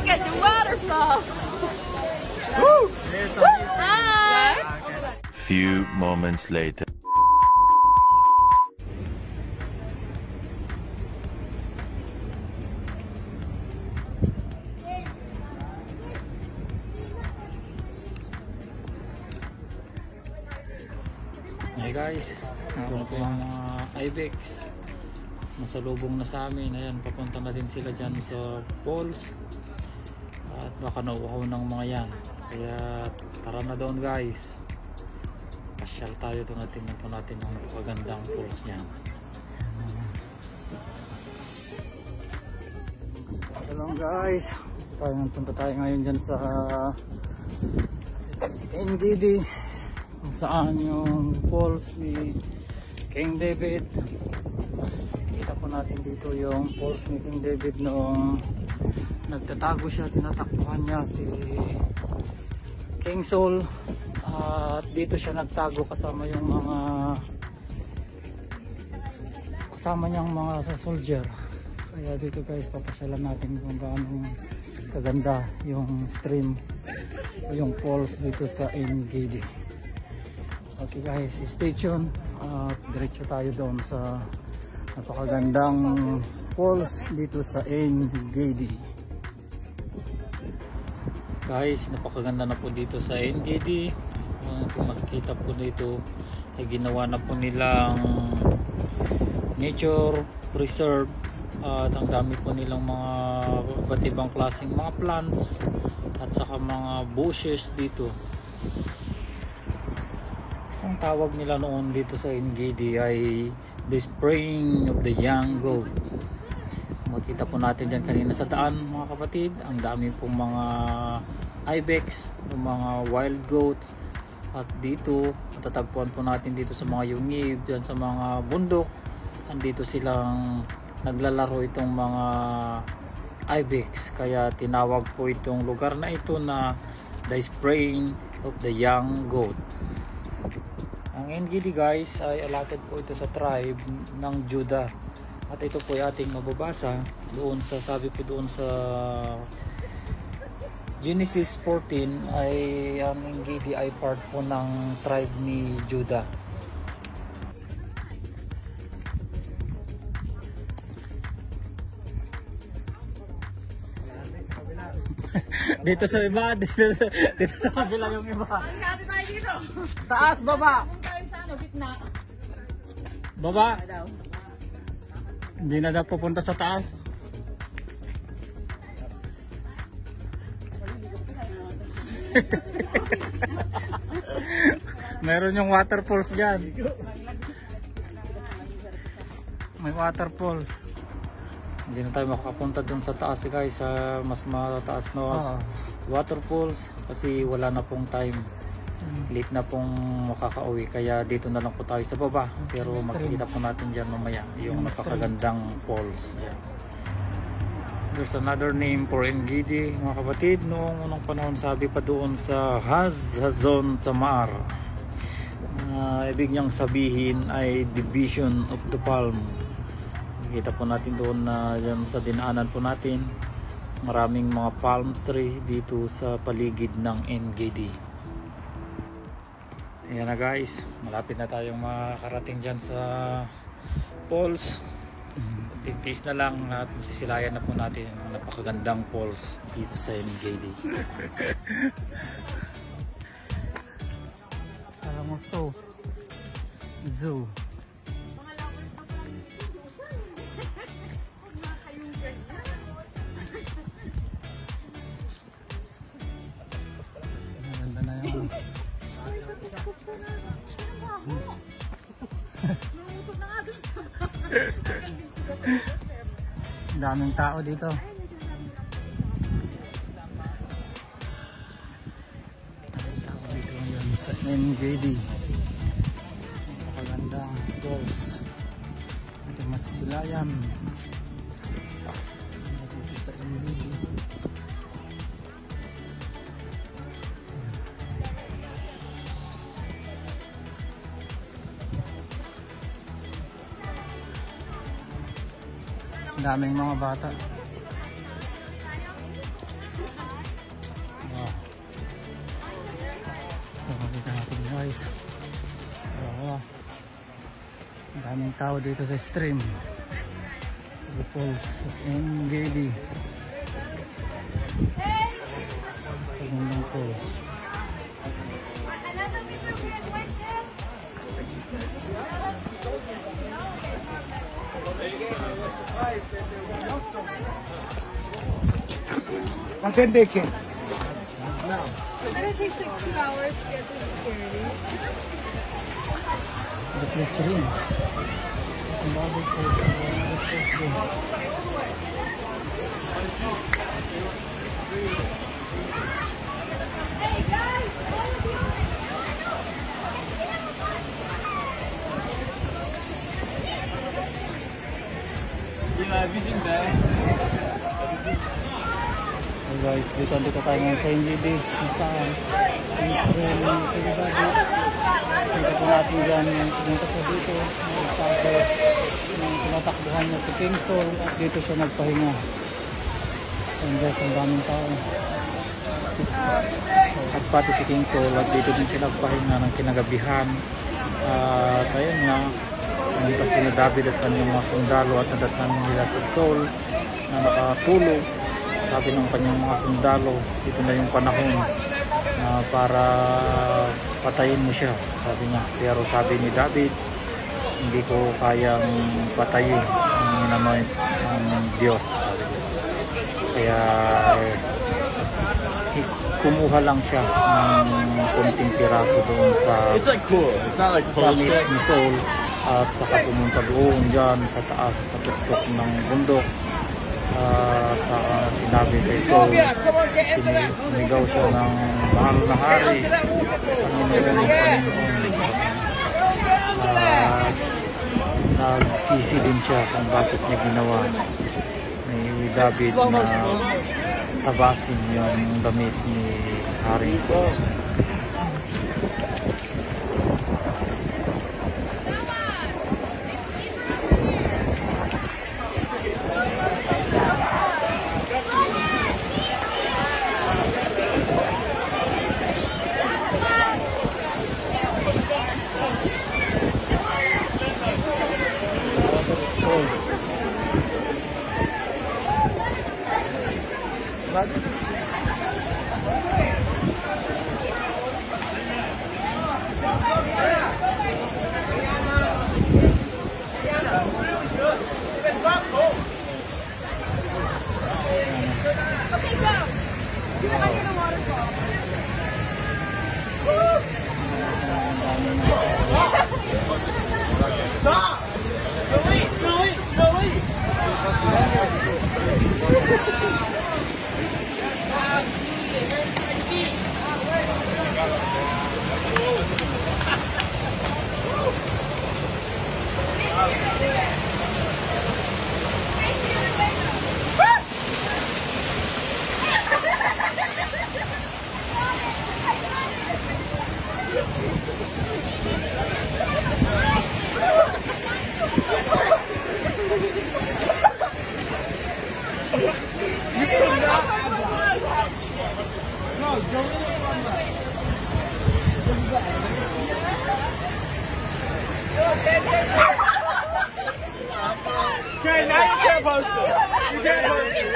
at the waterfall. Woo! Hi. Few moments later. Hey guys, ito po yung mga ibex. Masalubong na sa amin. Ayan, papunta na din sila dyan sa falls. At baka nauuhaw ng mga yan. Kaya tara na doon guys. Pasyal tayo doon, tingnan po natin ang napakagandang falls niya. Hello guys, punta tayo ngayon dyan sa NGD, kung saan yung falls ni King David. Kita po natin dito yung falls ni King David noong nagtatago siya, tinatakbuhan niya si King Saul. At dito siya nagtago kasama yung niyang mga soldier. Kaya dito guys, papasyalan natin kung gaano kaganda yung stream o yung falls dito sa NGD. Okay guys, stay tuned at diretso tayo doon sa napakagandang falls dito sa NGD. Guys, napakaganda na po dito sa NGD. Kung makikita po dito ay ginawa na po nilang nature preserve. At ang dami po nilang mga iba't ibang klaseng mga plants at saka mga bushes dito. Isang tawag nila noon dito sa NGD ay the spring of the young goat. Makita po natin dyan kanina sa daan mga kapatid, ang dami pong mga ibex, mga wild goats. At dito matatagpuan po natin dito sa mga yungib, dyan sa mga bundok, andito silang naglalaro itong mga ibex. Kaya tinawag po itong lugar na ito na the spring of the young goat. Ang NGD guys ay allotted po ito sa tribe ng Judah. At ito po ay ating mababasa doon sa, sabi po doon sa Genesis 14 ay ang NGD ay part po ng tribe ni Judah. Dito sa iba, dito sa kabila yung iba. Taas, baba. Baba. Hindi na daw pupunta sa taas. Meron yung waterfalls dyan. May waterfalls. Hindi na tayo makapunta dun sa taas guys, sa mas mataas na waterfalls kasi wala na pong time. Late na pong makakauwi, kaya dito na lang po tayo sa baba. Pero makikita po natin dyan mamaya yung napakagandang falls dyan. There's another name for NGD mga kapatid. Noong unang panahon sabi pa doon sa Hazazon Tamar, ibig niyang sabihin ay division of the palm. Kita po natin doon na dyan sa dinaanan po natin, maraming mga palm trees dito sa paligid ng NGD. Ayan na guys, malapit na tayong makarating dyan sa falls. Tigtis na lang at masisilayan na po natin ang napakagandang falls dito sa NGD. Parang zoo. Maganda na yun. Daming tao dito. Daming tao dito ngayon sa NGD. Napakagandang falls. Ito masisilayan dito sa NGD. Daming mga bata. So, makita natin guys. Ang daming tao dito sa stream. The falls in Gedi. Pagandang falls. Attende che? No. It's gonna take like 2 hours to get to the security. The place to rin. Ang bagay ko. Hey guys! Hey guys, dito tayo ngayon sa NGD. Saan? Kita po natin dyan yung pumunta po dito. Sabi ng tinatakbuhan niya si King Sol at dito siya nagpahinga. And guys, ang daming tao. At pati si King Sol at dito din siya nagpahinga ng kinagabihan. At ayun na, nalipas din na David at kanyang mga sundalo at nadatnan nila si Sol na nakatulog. Sabi ng kanyang mga sundalo, ito na yung panahon para patayin mo siya, sabi niya. Pero sabi ni David, hindi ko kayang patayin ang inanoint ng Diyos, sabi niya. Kaya kumuha lang siya ng konting piraso doon sa gamit ni Saul at saka pumunta doon dyan sa taas, sa tuktok ng bundok. Sa sinabi kay Saul, sinigaw siya ng mahal na hari, Panginoon ng Panginoon. Nagsisi din siya kung bakit niya ginawa ni David na tabasin yung damit ni Haring Saul. Okay, now you can't post it. You can't post it.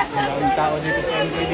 Maraming tao dito sa NGD.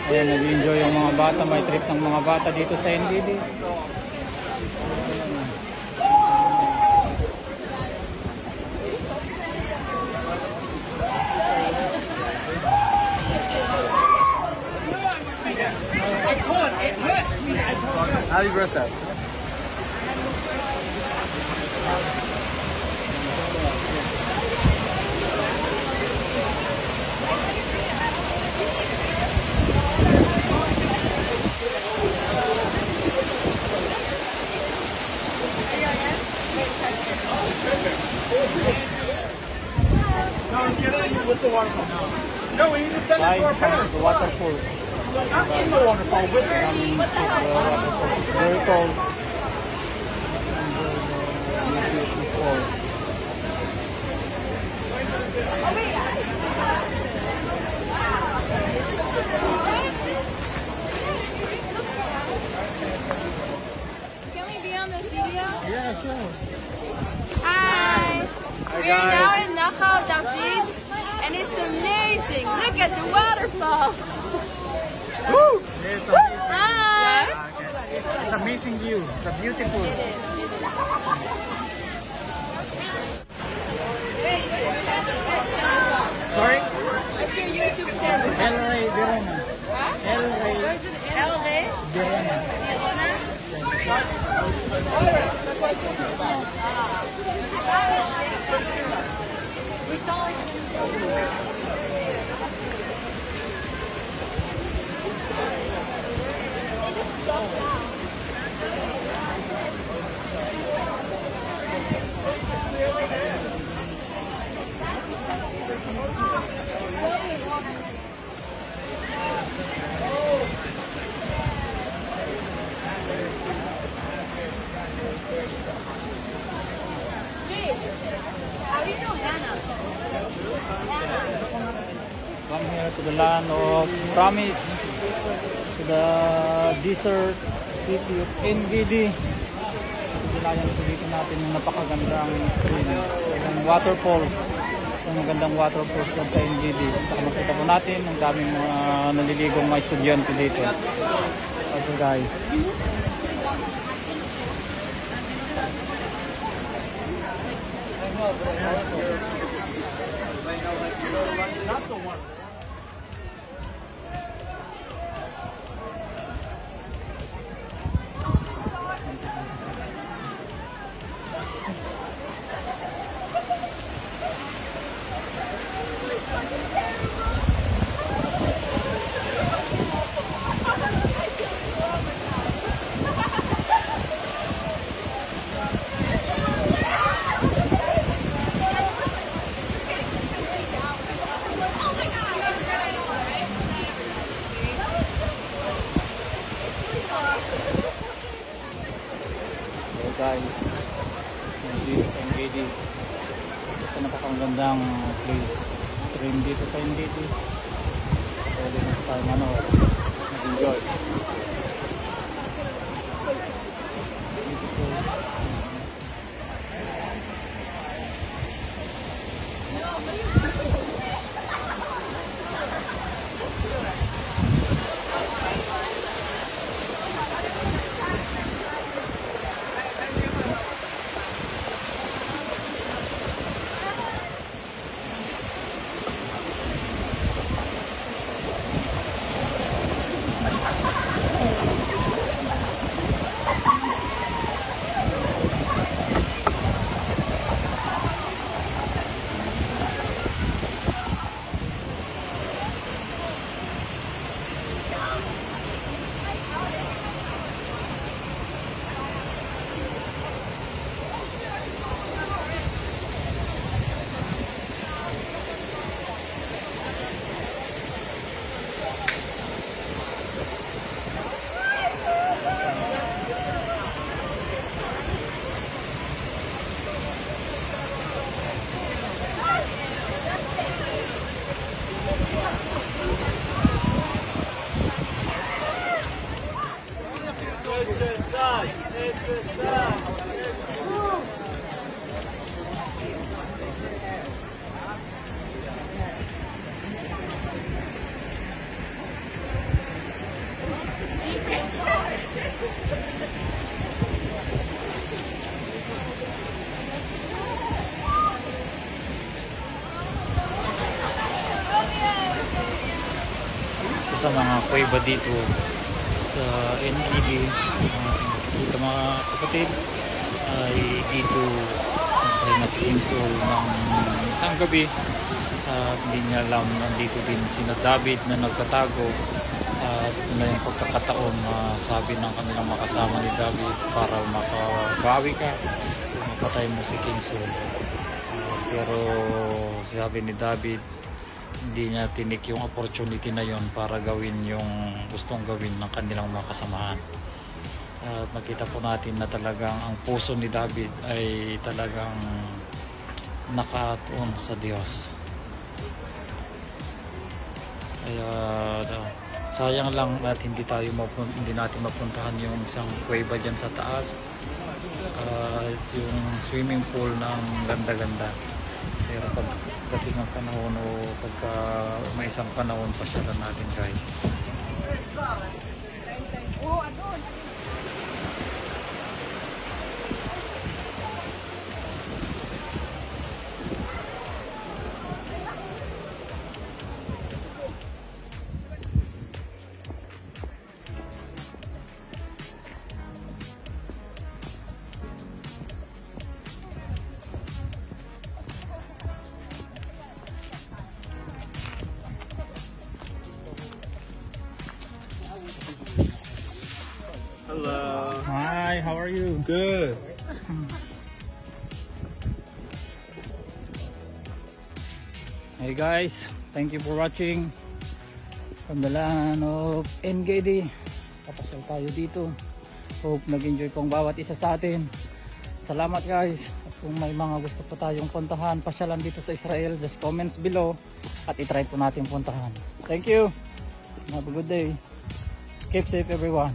Ayan, nag-enjoy yung mga bata. May trip ng mga bata dito sa NGD. Greta. No, get in with the waterfall. No, we need to send it to our parents. The waterfall. I'm in the waterfall with them. Very cold. Falls. Can we be on this video? Yeah, sure. Hi! We're now in Nahal David, and it's amazing. Look at the waterfall. Woo! It's amazing. Hi! It's amazing view. It's beautiful. Sorry? What's your YouTube channel? El Rey Verona. Huh? El Rey El Rey? Verona. Verona? Come here to the land of promise, to the desert city of NGD. Pagkailangan ito dito natin yung napakagandang waterfalls. Yung magandang waterfalls dyan sa NGD. Saka makita po natin ang daming mga naliligong mga estudyante dito. Okay guys. Guys, NGD. Ito napakagandang place. Train dito sa NGD. Pwede na tayo mag-enjoy. Sa mga kuweba dito sa NGD. dito mga kapatid ay dito ay nasa King Saul ng isang gabi at hindi niya alam nandito din sina David na nagtatago at na yung pagkakataon na sabi ng kanilang makasama ni David para makabawi ka mapatay mo si King Saul. Pero sabi ni David hindi niya tinik yung opportunity na yon para gawin yung gustong gawin ng kanilang mga kasamahan. At nakita po natin na talagang ang puso ni David ay talagang nakatuon sa Diyos. Kaya sayang lang at hindi natin mapuntahan yung isang kuweba dyan sa taas at yung swimming pool ng ganda-ganda. Pero pagdating ang panahon o pagka may isang panahon pasyalan natin guys. Hello. Hi, how are you? Good. Hey guys, thank you for watching from the land of NGD. Kapasyal tayo dito. Hope nag-enjoy pong bawat isa sa atin. Salamat guys. At kung may mga gusto pa tayong puntahan, pasyalan dito sa Israel, just comments below at itry po natin puntahan. Thank you. Have a good day. Keep safe everyone.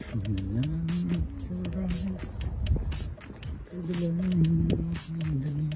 Ayan, rise to the land.